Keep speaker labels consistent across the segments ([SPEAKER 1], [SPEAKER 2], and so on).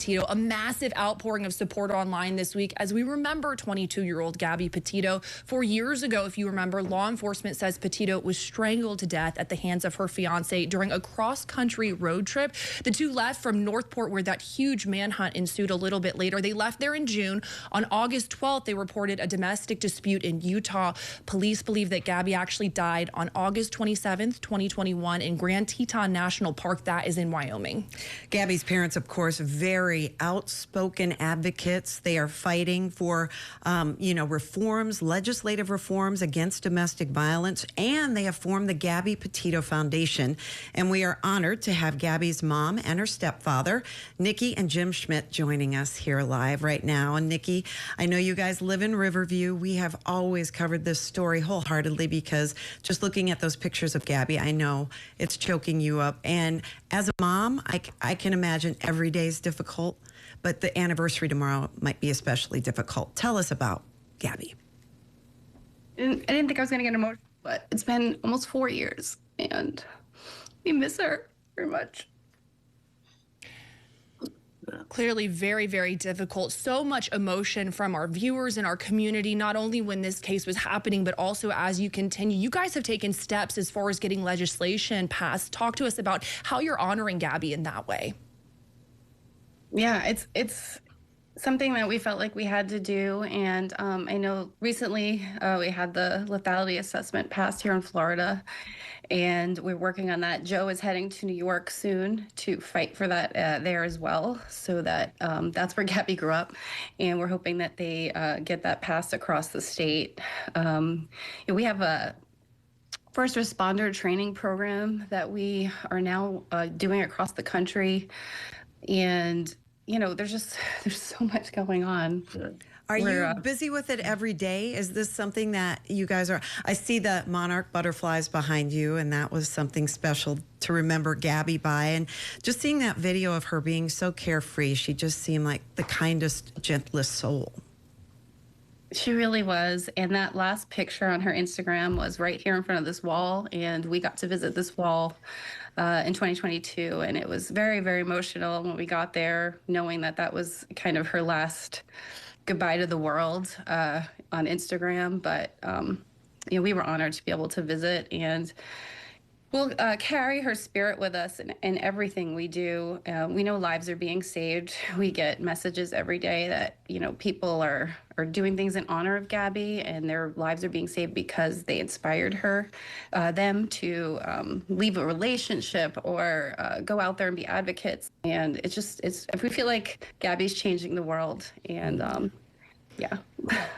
[SPEAKER 1] Petito. A massive outpouring of support online this week as we remember 22-year-old Gabby Petito. 4 years ago, if you remember, law enforcement says Petito was strangled to death at the hands of her fiance during a cross-country road trip. The two left from Northport, where that huge manhunt ensued a little bit later. They left there in June. On August 12th, they reported a domestic dispute in Utah. Police believe that Gabby actually died on August 27th, 2021 in Grand Teton National Park. That is in Wyoming.
[SPEAKER 2] Gabby's parents, of course, very outspoken advocates. They are fighting for, reforms, legislative reforms against domestic violence, and they have formed the Gabby Petito Foundation. And we are honored to have Gabby's mom and her stepfather, Nichole and Jim Schmidt, joining us here live right now. And Nichole, I know you guys live in Riverview. We have always covered this story wholeheartedly because just looking at those pictures of Gabby, I know it's choking you up. And as a mom, I can imagine every day is difficult, but the anniversary tomorrow might be especially difficult. Tell us about Gabby.
[SPEAKER 3] I didn't think I was going to get emotional, but it's been almost 4 years, and we miss her very much.
[SPEAKER 1] Clearly very, very difficult. So much emotion from our viewers and our community, not only when this case was happening, but also as you continue. You guys have taken steps as far as getting legislation passed. Talk to us about how you're honoring Gabby in that way.
[SPEAKER 3] Yeah, it's something that we felt like we had to do. And I know recently we had the lethality assessment passed here in Florida, and we're working on that. Joe is heading to New York soon to fight for that there as well. So that that's where Gabby grew up. And we're hoping that they get that passed across the state. We have a first responder training program that we are now doing across the country. And there's so much going on.
[SPEAKER 2] Are you busy with it every day? Is this something that you guys are? I see the monarch butterflies behind you, and that was something special to remember Gabby by. And just seeing that video of her being so carefree, she just seemed like the kindest, gentlest soul.
[SPEAKER 3] She really was. And that last picture on her Instagram was right here in front of this wall. And we got to visit this wall in 2022. And it was very, very emotional when we got there, knowing that that was kind of her last goodbye to the world on Instagram. But, we were honored to be able to visit, and we'll carry her spirit with us in everything we do. We know lives are being saved. We get messages every day that, people are doing things in honor of Gabby, and their lives are being saved because they inspired them to leave a relationship or go out there and be advocates. And we feel like Gabby's changing the world. And yeah.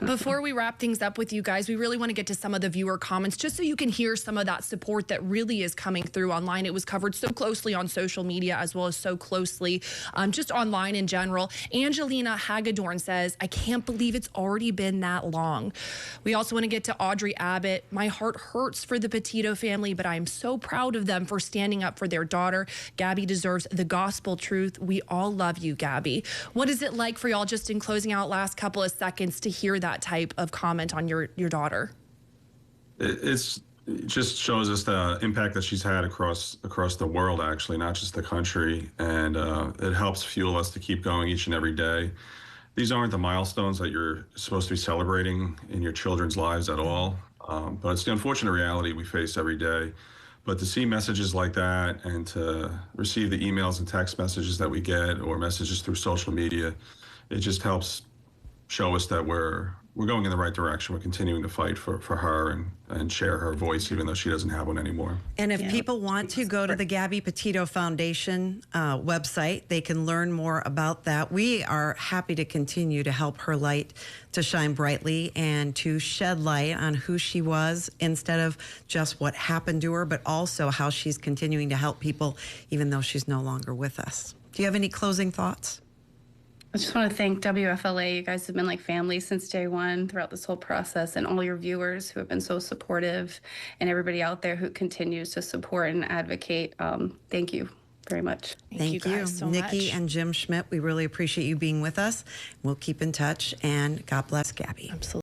[SPEAKER 1] Before we wrap things up with you guys, we really want to get to some of the viewer comments just so you can hear some of that support that really is coming through online. It was covered so closely on social media as well as so closely just online in general. Angelina Hagedorn says, I can't believe it's already been that long. We also want to get to Audrey Abbott. My heart hurts for the Petito family, but I'm so proud of them for standing up for their daughter. Gabby deserves the gospel truth. We all love you, Gabby. What is it like for y'all, just in closing out last couple of seconds, to hear that type of comment on your daughter?
[SPEAKER 4] It just shows us the impact that she's had across the world, actually, not just the country. And it helps fuel us to keep going each and every day. These aren't the milestones that you're supposed to be celebrating in your children's lives at all. But it's the unfortunate reality we face every day. But to see messages like that and to receive the emails and text messages that we get, or messages through social media, it just helps show us that we're going in the right direction. We're continuing to fight for her and share her voice, even though she doesn't have one anymore.
[SPEAKER 2] And if people want to go to the Gabby Petito Foundation website, they can learn more about that. We are happy to continue to help her light to shine brightly and to shed light on who she was, instead of just what happened to her, but also how she's continuing to help people, even though she's no longer with us. Do you have any closing thoughts?
[SPEAKER 3] I just want to thank WFLA. You guys have been like family since day one throughout this whole process, and all your viewers who have been so supportive, and everybody out there who continues to support and advocate. Thank you very much.
[SPEAKER 1] Thank you guys so much.
[SPEAKER 2] Nichole and Jim Schmidt, we really appreciate you being with us. We'll keep in touch, and God bless Gabby.
[SPEAKER 1] Absolutely.